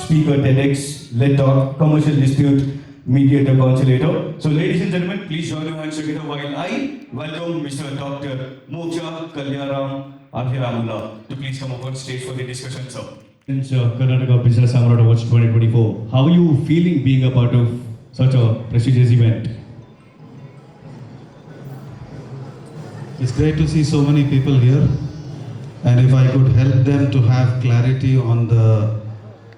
speaker TEDx, Let Talk, commercial dispute, mediator, conciliator. So ladies and gentlemen, please join your hands together while I welcome Mr. Dr. Moksha Kalyanram Abhiramula to please come up on stage for the discussion, sir. Karnataka Business Samrat Awards 2024. How are you feeling being a part of such a prestigious event? It's great to see so many people here, and if I could help them to have clarity on the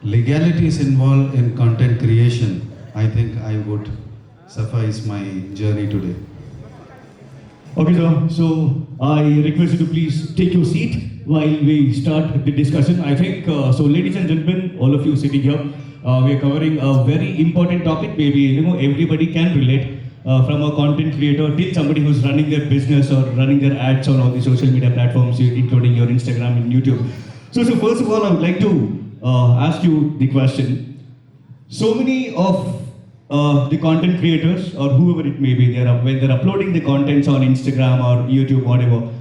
legalities involved in content creation, I think I would suffice my journey today. Okay, sir. So I request you to please take your seat while we start the discussion. I think, so ladies and gentlemen, all of you sitting here, we are covering a very important topic. Maybe everybody can relate. From a content creator till somebody who's running their business or running their ads on all the social media platforms, including your Instagram and YouTube. So first of all, I would like to ask you the question. So many of the content creators or whoever it may be, when they're uploading the contents on Instagram or YouTube, whatever.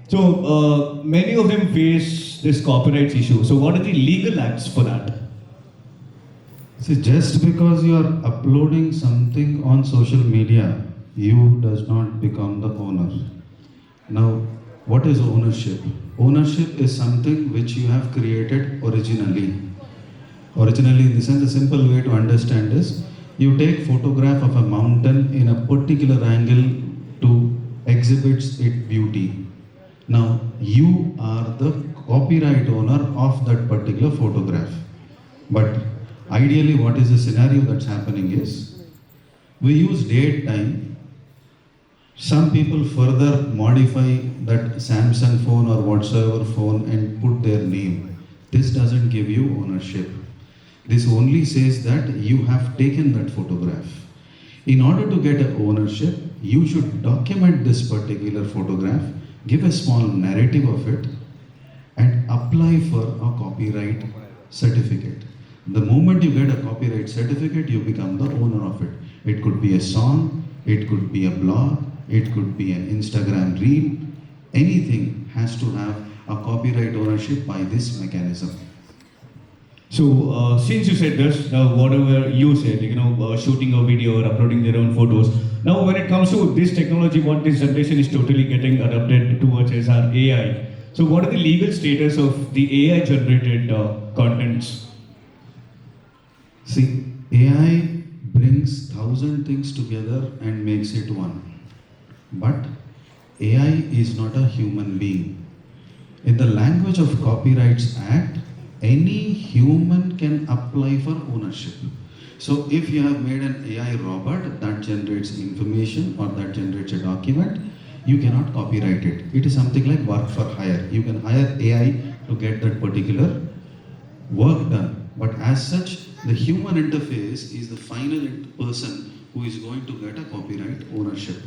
So many of them face this copyrights issue. So what are the legal acts for that? See, just because you are uploading something on social media, you does not become the owner. Now, what is ownership? Ownership is something which you have created originally. Originally, in the sense, a simple way to understand is, you take photograph of a mountain in a particular angle to exhibit its beauty. Now, you are the copyright owner of that particular photograph. But ideally, what is the scenario that's happening is, we use date time. Some people further modify that Samsung phone or whatsoever phone and put their name. This doesn't give you ownership. This only says that you have taken that photograph. In order to get an ownership, you should document this particular photograph, give a small narrative of it, and apply for a copyright certificate. The moment you get a copyright certificate, you become the owner of it. It could be a song, it could be a blog, it could be an Instagram reel. Anything has to have a copyright ownership by this mechanism. So since you said this, whatever you said, shooting a video or uploading their own photos. Now when it comes to this technology, what this generation is totally getting adapted towards is our AI. So what are the legal status of the AI generated contents? See, AI brings 1,000 things together and makes it one. But AI is not a human being. In the language of Copyrights Act, any human can apply for ownership. So if you have made an AI robot that generates information or that generates a document, you cannot copyright it. It is something like work for hire. You can hire AI to get that particular work done. But as such, the human interface is the final person who is going to get a copyright ownership.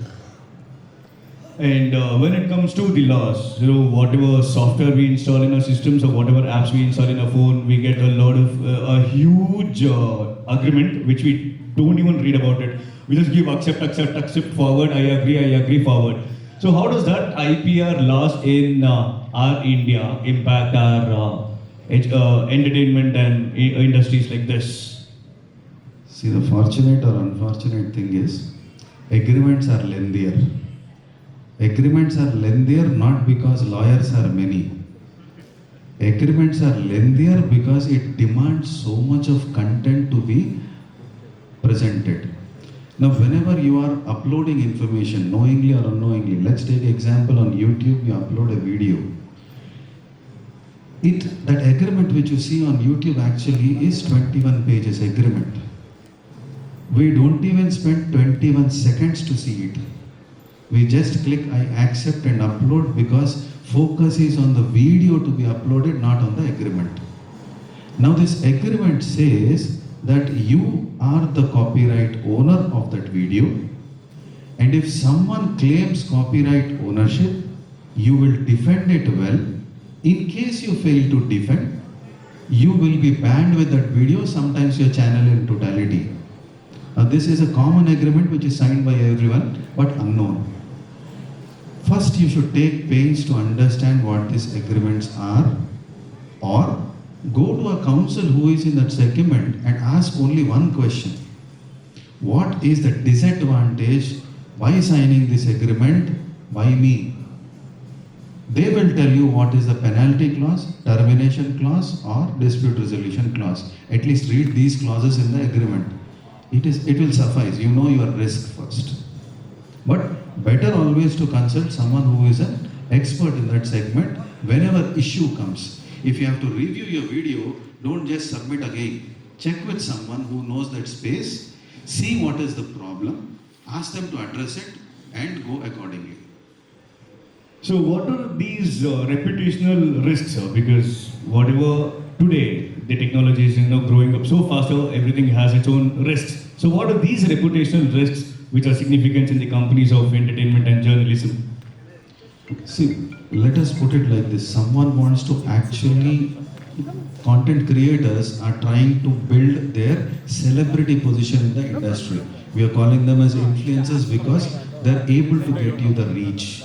And when it comes to the laws, whatever software we install in our systems or whatever apps we install in our phone, we get a lot of a huge agreement which we don't even read about it. We just give accept, forward, I agree, forward. So how does that IPR laws in our India impact our entertainment and industries like this? See, the fortunate or unfortunate thing is, agreements are lengthier. Agreements are lengthier not because lawyers are many. Agreements are lengthier because it demands so much of content to be presented. Now, whenever you are uploading information, knowingly or unknowingly, let's take example on YouTube, you upload a video. That agreement which you see on YouTube actually is 21 pages agreement. We don't even spend 21 seconds to see it. We just click I accept and upload because focus is on the video to be uploaded, not on the agreement. Now this agreement says that you are the copyright owner of that video, and if someone claims copyright ownership, you will defend it well. In case you fail to defend, you will be banned with that video, sometimes your channel in totality. Now this is a common agreement which is signed by everyone but unknown. First, you should take pains to understand what these agreements are, or Go to a counsel who is in that segment and ask only one question. What is the disadvantage by signing this agreement by me? They will tell you what is the penalty clause, termination clause, or dispute resolution clause. At least read these clauses in the agreement. It will suffice. You know your risk first. But better always to consult someone who is an expert in that segment whenever issue comes. If you have to review your video, don't just submit again. Check with someone who knows that space, see what is the problem, ask them to address it, and go accordingly. So what are these reputational risks, sir? Because whatever today the technology is growing up so faster, everything has its own risks. So what are these reputational risks which are significant in the companies of entertainment and journalism? See, let us put it like this. Someone wants to actually, content creators are trying to build their celebrity position in the industry. We are calling them as influencers because they're able to get you the reach.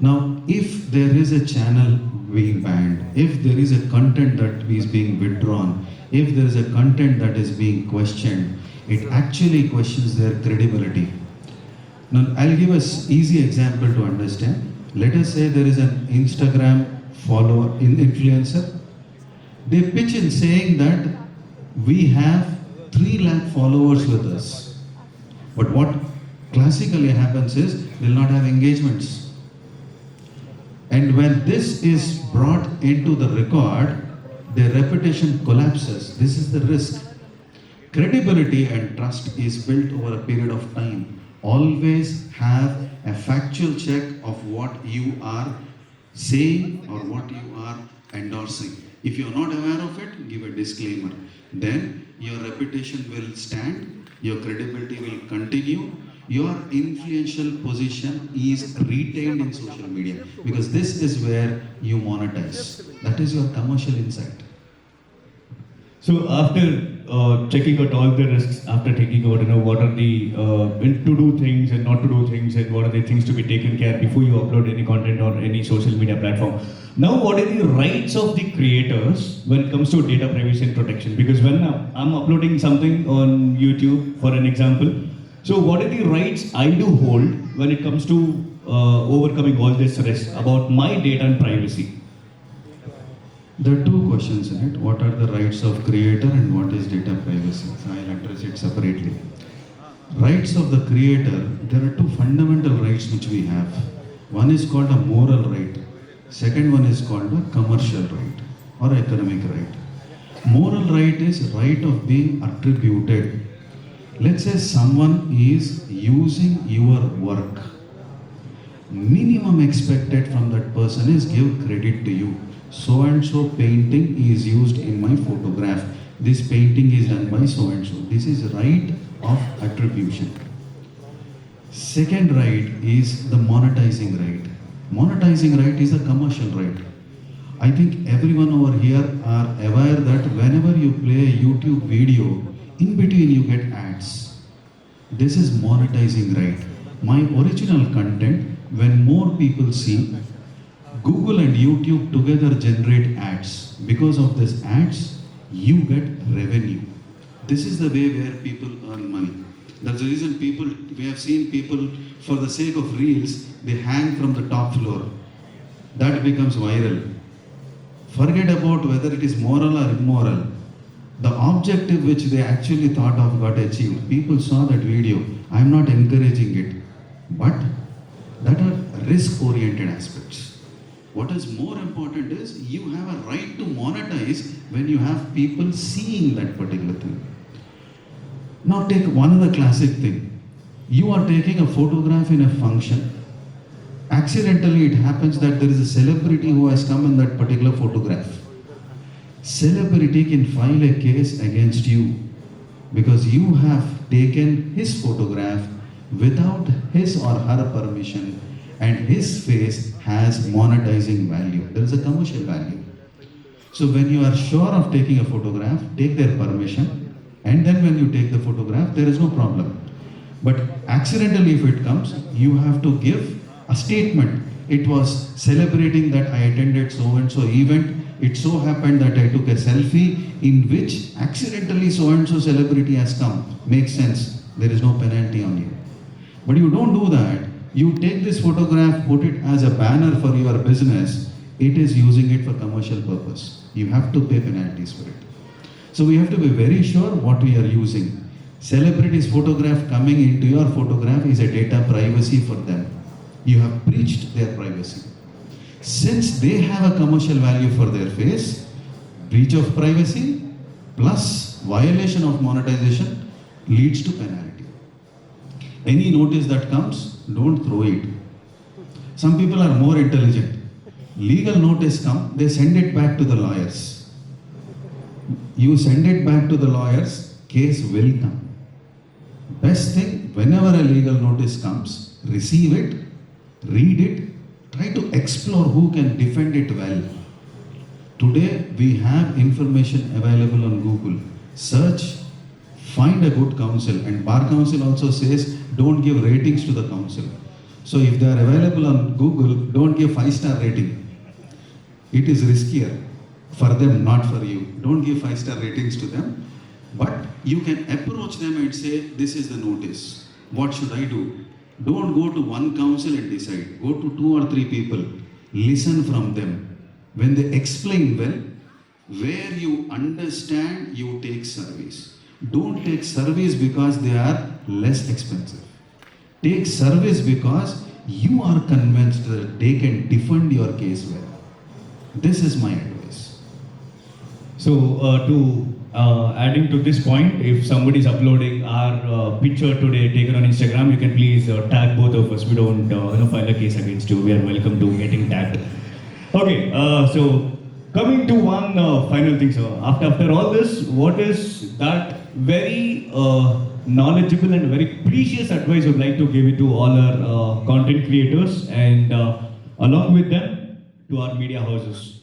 Now, if there is a channel being banned, if there is a content that is being withdrawn, if there is a content that is being questioned, it actually questions their credibility. Now, I'll give an easy example to understand. Let us say there is an Instagram follower, influencer. They pitch in saying that we have 3 lakh followers with us. But what classically happens is they'll not have engagements. And when this is brought into the record, their reputation collapses. This is the risk. Credibility and trust is built over a period of time. Always have a factual check of what you are saying or what you are endorsing. If you are not aware of it, give a disclaimer. Then your reputation will stand, your credibility will continue, your influential position is retained in social media, because this is where you monetize. That is your commercial insight. So after checking out all the risks, after taking out what are the to do things and not to do things, and what are the things to be taken care before you upload any content on any social media platform. Now, what are the rights of the creators when it comes to data privacy and protection? Because when I'm uploading something on YouTube, for an example, so what are the rights I do hold when it comes to overcoming all this risk about my data and privacy? There are 2 questions in it. What are the rights of creator and what is data privacy? So I'll address it separately. Rights of the creator, there are 2 fundamental rights which we have. One is called a moral right. Second one is called a commercial right or economic right. Moral right is right of being attributed. Let's say someone is using your work. Minimum expected from that person is give credit to you. So and so painting is used in my photograph. This painting is done by so and so. This is right of attribution. Second right is the monetizing right. Monetizing right is a commercial right. I think everyone over here are aware that whenever you play a YouTube video, in between you get ads. This is monetizing right. My original content, when more people see, Google and YouTube together generate ads. Because of this ads, you get revenue. This is the way where people earn money. That's the reason we have seen people, for the sake of reels, they hang from the top floor. That becomes viral. Forget about whether it is moral or immoral. The objective which they actually thought of got achieved. People saw that video. I am not encouraging it. But that are risk-oriented aspects. What is more important is you have a right to monetize when you have people seeing that particular thing. Now take one other classic thing. You are taking a photograph in a function. Accidentally it happens that there is a celebrity who has come in that particular photograph. Celebrity can file a case against you because you have taken his photograph without his or her permission, and his face has monetizing value. There is a commercial value. So when you are sure of taking a photograph, take their permission, and then when you take the photograph, there is no problem. But accidentally if it comes, you have to give a statement It was celebrating that I attended so and so event. It so happened that I took a selfie in which accidentally so and so celebrity has come. Makes sense. There is no penalty on you. But you don't do that. You take this photograph, put it as a banner for your business. It is using it for commercial purpose. You have to pay penalties for it. So we have to be very sure what we are using. Celebrities' photograph coming into your photograph is a data privacy for them. You have breached their privacy. Since they have a commercial value for their face, breach of privacy plus violation of monetization leads to penalty. Any notice that comes, don't throw it. Some people are more intelligent. Legal notice come, they send it back to the lawyers. You send it back to the lawyers, case will come. Best thing, whenever a legal notice comes, receive it, read it, try to explore who can defend it well. Today, we have information available on Google. Search, find a good counsel, and Bar Council also says, don't give ratings to the counsel. So if they are available on Google, don't give 5-star rating. It is riskier for them, not for you. Don't give 5-star ratings to them. But you can approach them and say, this is the notice. What should I do? Don't go to one counsel and decide. Go to 2 or 3 people. Listen from them. When they explain well, where you understand, you take service. Don't take service because they are less expensive. Take service because you are convinced that they can defend your case well. This is my advice. So adding to this point, if somebody is uploading our picture today taken on Instagram, you can please tag both of us. We don't file a case against you. We are welcome to getting tagged. Okay, so coming to one final thing, sir. After all this, what is that very knowledgeable and very precious advice you'd like to give it to all our content creators and along with them to our media houses?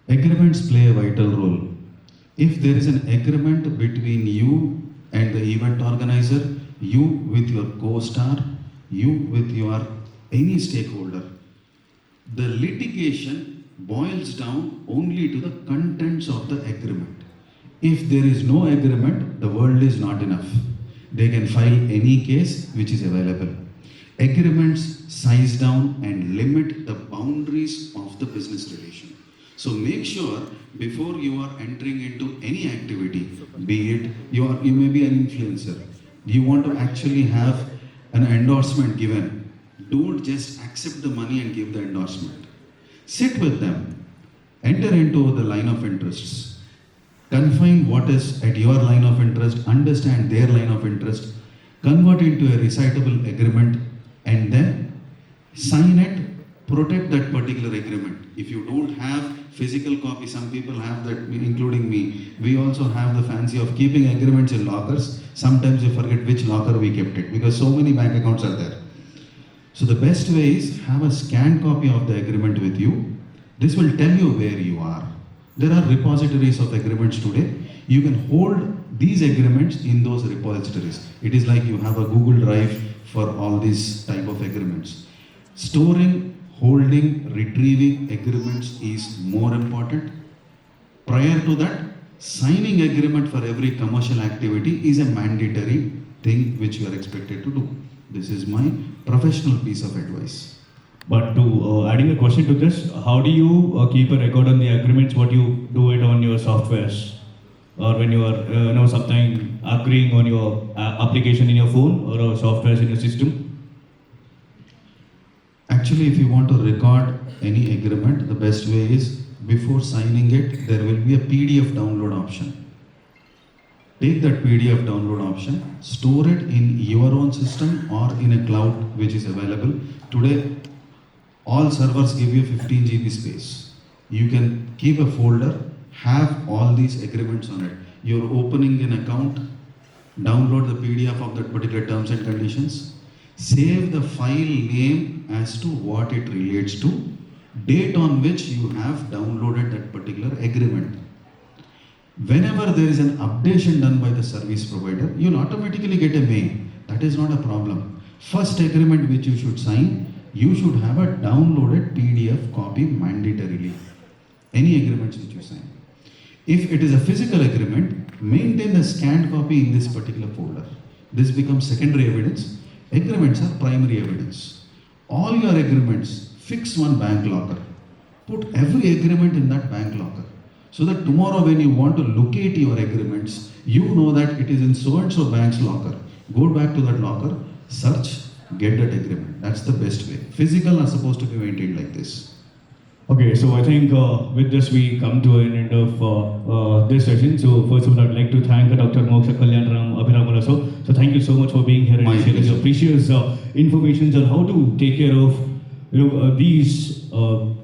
Agreements play a vital role. If there is an agreement between you and the event organizer, you with your co-star, you with your any stakeholder, the litigation boils down only to the contents of the agreement. If there is no agreement, the world is not enough. They can file any case which is available. Agreements size down and limit the boundaries of the business relation. So make sure before you are entering into any activity, be it you may be an influencer, you want to actually have an endorsement given. Don't just accept the money and give the endorsement. Sit with them, enter into the line of interests, confine what is at your line of interest, understand their line of interest, convert into a recitable agreement, and then sign it, protect that particular agreement. If you don't have physical copy, some people have that, including me. We also have the fancy of keeping agreements in lockers. Sometimes we forget which locker we kept it because so many bank accounts are there. So the best way is have a scanned copy of the agreement with you. This will tell you where you are. There are repositories of agreements today. You can hold these agreements in those repositories. It is like you have a Google Drive for all these type of agreements. Storing, holding, retrieving agreements is more important. Prior to that, signing agreement for every commercial activity is a mandatory thing which you are expected to do. This is my professional piece of advice. But to adding a question to this, how do you keep a record on the agreements? What you do it on your softwares, or when you are something agreeing on your application in your phone or softwares in your system? Actually, if you want to record any agreement, the best way is before signing it, there will be a PDF download option. Take that PDF download option, store it in your own system or in a cloud which is available. Today, all servers give you 15 GB space. You can keep a folder, have all these agreements on it. You're opening an account, download the PDF of that particular terms and conditions, save the file name as to what it relates to, date on which you have downloaded that particular agreement. Whenever there is an updation done by the service provider, you'll automatically get a mail. That is not a problem. First agreement which you should sign, you should have a downloaded PDF copy mandatorily. Any agreements which you sign. If it is a physical agreement, maintain a scanned copy in this particular folder. This becomes secondary evidence. Agreements are primary evidence. All your agreements, fix one bank locker. Put every agreement in that bank locker. So that tomorrow when you want to locate your agreements, you know that it is in so and so bank's locker. Go back to that locker, search, get that agreement. That's the best way. Physical are supposed to be maintained like this. Okay, so I think with this we come to an end of this session. So first of all, I'd like to thank Dr. Moksha Kalyanram Abhiramula. So thank you so much for being here My and sharing your precious information on how to take care of these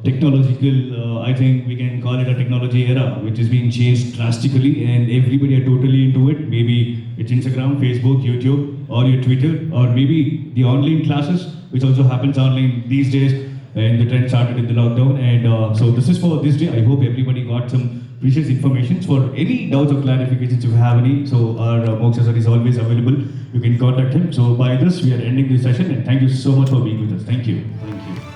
technological. I think we can call it a technology era, which is being changed drastically, and everybody are totally into it. Maybe it's Instagram, Facebook, YouTube, or your Twitter, or maybe the online classes, which also happens online these days. And the trend started in the lockdown, and so this is for this day. I hope everybody got some precious information. For any doubts or clarifications, if you have any, so our Moksha sir is always available. You can contact him. So by this, we are ending this session, and thank you so much for being with us. Thank you. Thank you.